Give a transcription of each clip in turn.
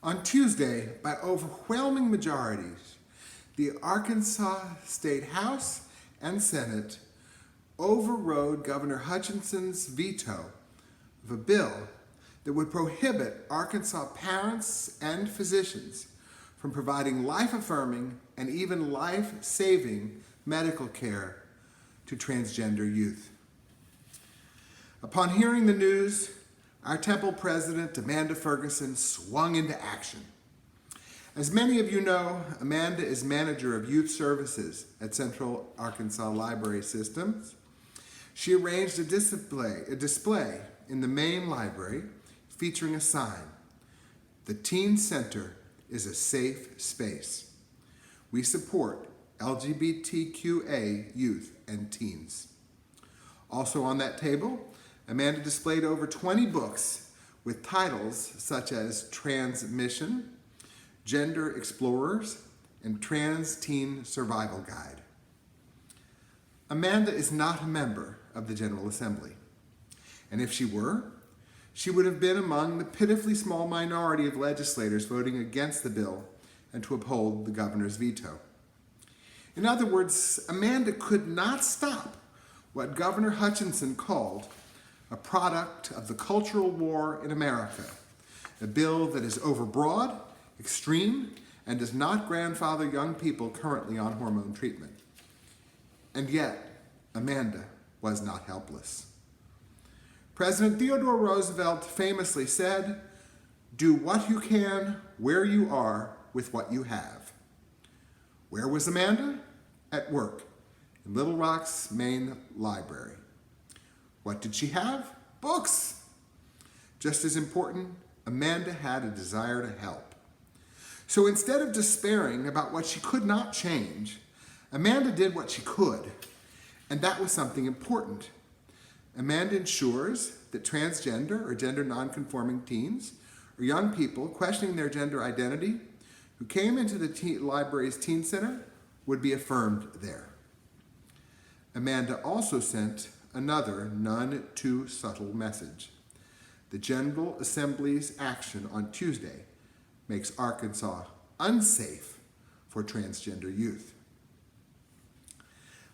On Tuesday, by overwhelming majorities, the Arkansas State House and Senate overrode Governor Hutchinson's veto of a bill that would prohibit Arkansas parents and physicians from providing life-affirming and even life-saving medical care to transgender youth. Upon hearing the news, our temple president, Amanda Ferguson, swung into action. As many of you know, Amanda is manager of youth services at Central Arkansas Library Systems. She arranged a display in the main library featuring a sign, "The Teen Center is a safe space. We support LGBTQA youth and teens." Also on that table, Amanda displayed over 20 books with titles such as Transmission, Gender Explorers, and Trans Teen Survival Guide. Amanda is not a member of the General Assembly, and if she were, she would have been among the pitifully small minority of legislators voting against the bill and to uphold the governor's veto. In other words, Amanda could not stop what Governor Hutchinson called a product of the cultural war in America, a bill that is overbroad, extreme, and does not grandfather young people currently on hormone treatment. And yet, Amanda was not helpless. President Theodore Roosevelt famously said, "Do what you can where you are with what you have." Where was Amanda? At work in Little Rock's main library. What did she have? Books. Just as important, Amanda had a desire to help. So instead of despairing about what she could not change, Amanda did what she could, and that was something important. Amanda ensures that transgender or gender nonconforming teens or young people questioning their gender identity who came into the library's teen center would be affirmed there. Amanda also sent another none too subtle message. The General Assembly's action on Tuesday makes Arkansas unsafe for transgender youth.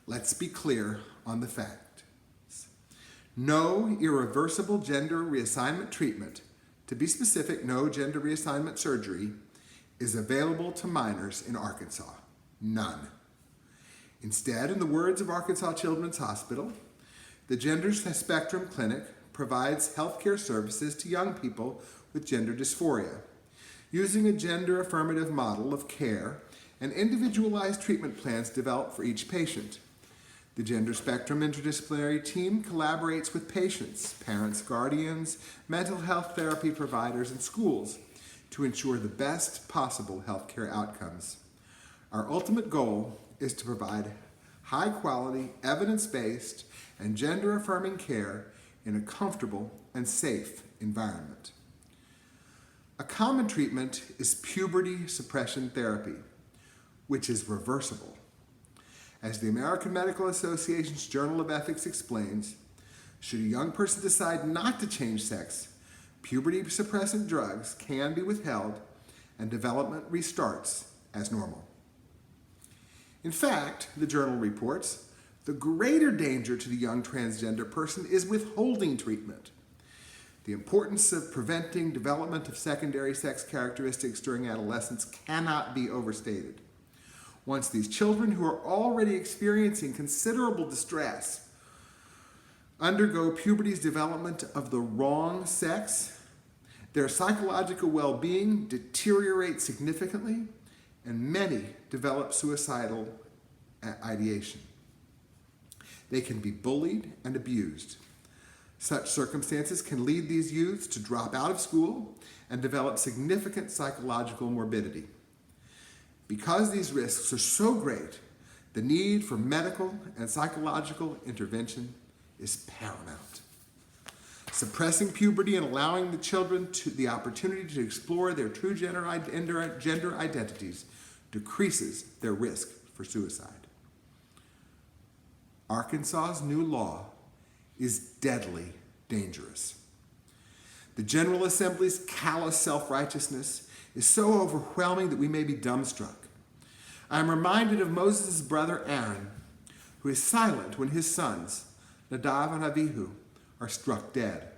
Let's be clear on the facts. No irreversible gender reassignment treatment, to be specific, no gender reassignment surgery, is available to minors in Arkansas. None. Instead, in the words of Arkansas Children's Hospital, the Gender Spectrum Clinic provides healthcare services to young people with gender dysphoria, using a gender affirmative model of care and individualized treatment plans developed for each patient. The Gender Spectrum Interdisciplinary Team collaborates with patients, parents, guardians, mental health therapy providers, and schools to ensure the best possible healthcare outcomes. Our ultimate goal is to provide high-quality, evidence-based, and gender-affirming care in a comfortable and safe environment. A common treatment is puberty suppression therapy, which is reversible. As the American Medical Association's Journal of Ethics explains, should a young person decide not to change sex, puberty suppressant drugs can be withheld and development restarts as normal. In fact, the journal reports, the greater danger to the young transgender person is withholding treatment. The importance of preventing development of secondary sex characteristics during adolescence cannot be overstated. Once these children, who are already experiencing considerable distress, undergo puberty's development of the wrong sex, their psychological well-being deteriorates significantly, and many develop suicidal ideation. They can be bullied and abused. Such circumstances can lead these youths to drop out of school and develop significant psychological morbidity. Because these risks are so great, the need for medical and psychological intervention is paramount. Suppressing puberty and allowing the children the opportunity to explore their true gender identities decreases their risk for suicide. Arkansas's new law is deadly dangerous. The General Assembly's callous self-righteousness is so overwhelming that we may be dumbstruck. I am reminded of Moses' brother Aaron, who is silent when his sons, Nadav and Abihu, are struck dead.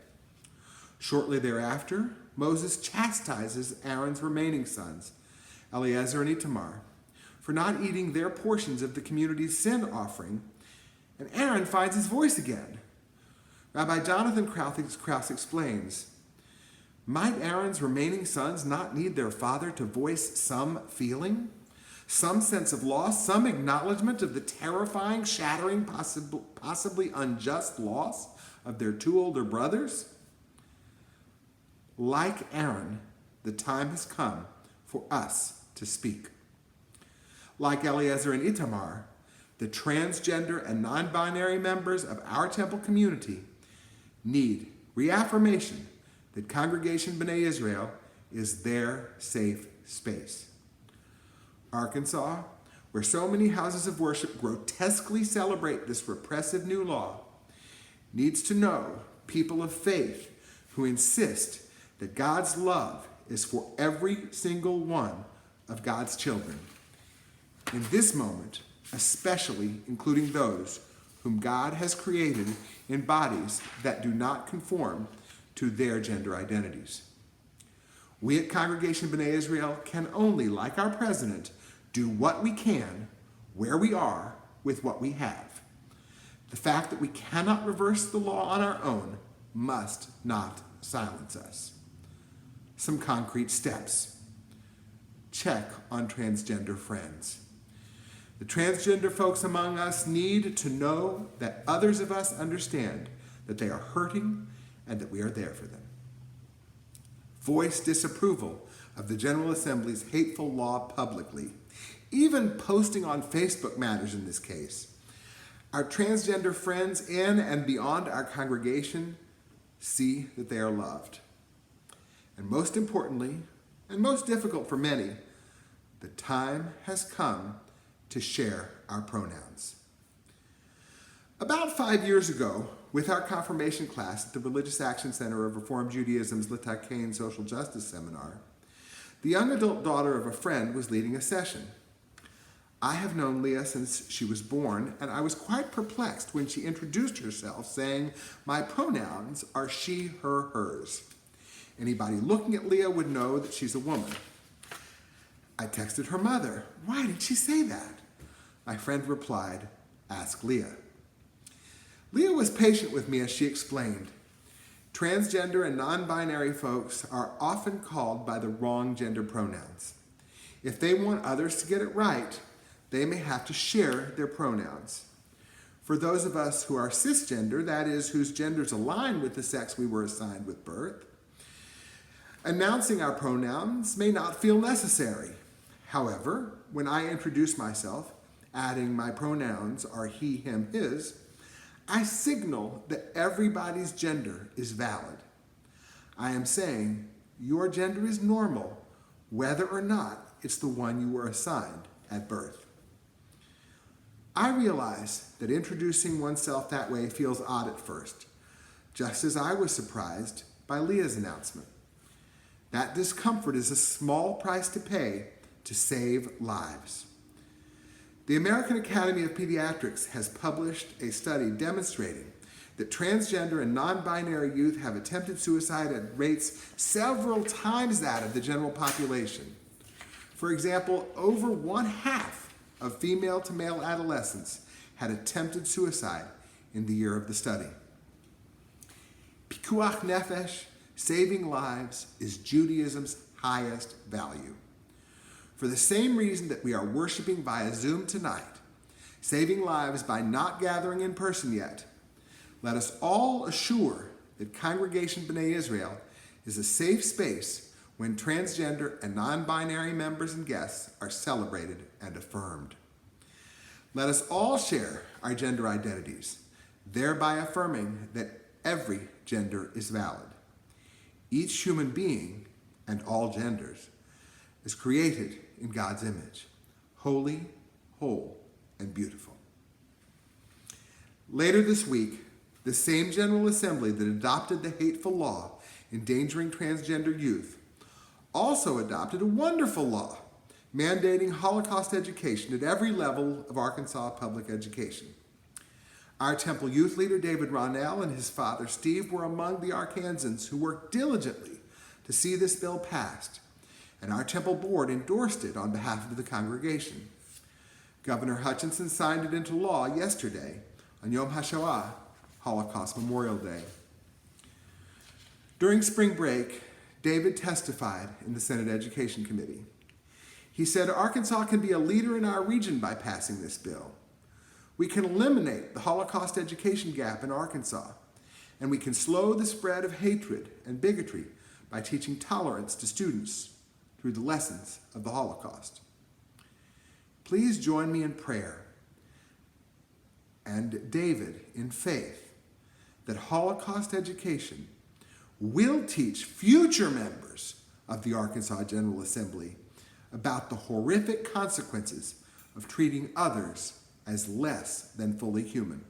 Shortly thereafter, Moses chastises Aaron's remaining sons, Eleazar and Itamar, for not eating their portions of the community's sin offering, and Aaron finds his voice again. Rabbi Jonathan Krauss explains, might Aaron's remaining sons not need their father to voice some feeling, some sense of loss, some acknowledgement of the terrifying, shattering, possibly unjust loss of their two older brothers? Like Aaron, the time has come for us to speak. Like Eleazar and Itamar, the transgender and non-binary members of our temple community need reaffirmation that Congregation B'nai Israel is their safe space. Arkansas, where so many houses of worship grotesquely celebrate this repressive new law, needs to know people of faith who insist that God's love is for every single one of God's children. In this moment, especially including those whom God has created in bodies that do not conform to their gender identities. We at Congregation B'nai Israel can only, like our president, do what we can, where we are, with what we have. The fact that we cannot reverse the law on our own must not silence us. Some concrete steps. Check on transgender friends. The transgender folks among us need to know that others of us understand that they are hurting and that we are there for them. Voice disapproval of the General Assembly's hateful law publicly. Even posting on Facebook matters in this case. Our transgender friends in and beyond our congregation see that they are loved. And most importantly, and most difficult for many, the time has come to share our pronouns. About 5 years ago, with our confirmation class at the Religious Action Center of Reform Judaism's L'Takain Social Justice Seminar, the young adult daughter of a friend was leading a session. I have known Leah since she was born, and I was quite perplexed when she introduced herself, saying, "My pronouns are she, her, hers." Anybody looking at Leah would know that she's a woman. I texted her mother, "Why did she say that?" My friend replied, "Ask Leah." Leah was patient with me as she explained. Transgender and non-binary folks are often called by the wrong gender pronouns. If they want others to get it right, they may have to share their pronouns. For those of us who are cisgender, that is, whose genders align with the sex we were assigned with birth, announcing our pronouns may not feel necessary. However, when I introduce myself, adding my pronouns are he, him, his, I signal that everybody's gender is valid. I am saying your gender is normal, whether or not it's the one you were assigned at birth. I realize that introducing oneself that way feels odd at first, just as I was surprised by Leah's announcement. That discomfort is a small price to pay to save lives. The American Academy of Pediatrics has published a study demonstrating that transgender and non-binary youth have attempted suicide at rates several times that of the general population. For example, over 1/2 of female to male adolescents had attempted suicide in the year of the study. Pikuach nefesh, saving lives, is Judaism's highest value. For the same reason that we are worshiping via Zoom tonight, saving lives by not gathering in person yet, let us all assure that Congregation B'nai Israel is a safe space when transgender and non-binary members and guests are celebrated and affirmed. Let us all share our gender identities, thereby affirming that every gender is valid. Each human being, and all genders, is created in God's image, holy, whole, and beautiful. Later this week, the same General Assembly that adopted the hateful law endangering transgender youth also adopted a wonderful law mandating Holocaust education at every level of Arkansas public education. Our Temple youth leader, David Ronnell, and his father, Steve, were among the Arkansans who worked diligently to see this bill passed, and our Temple board endorsed it on behalf of the congregation. Governor Hutchinson signed it into law yesterday on Yom HaShoah, Holocaust Memorial Day. During spring break, David testified in the Senate Education Committee. He said, Arkansas can be a leader in our region by passing this bill. We can eliminate the Holocaust education gap in Arkansas, and we can slow the spread of hatred and bigotry by teaching tolerance to students through the lessons of the Holocaust. Please join me in prayer and David in faith that Holocaust education will teach future members of the Arkansas General Assembly about the horrific consequences of treating others as less than fully human,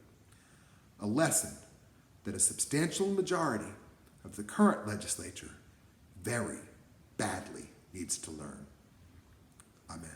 a lesson that a substantial majority of the current legislature very badly needs to learn. Amen.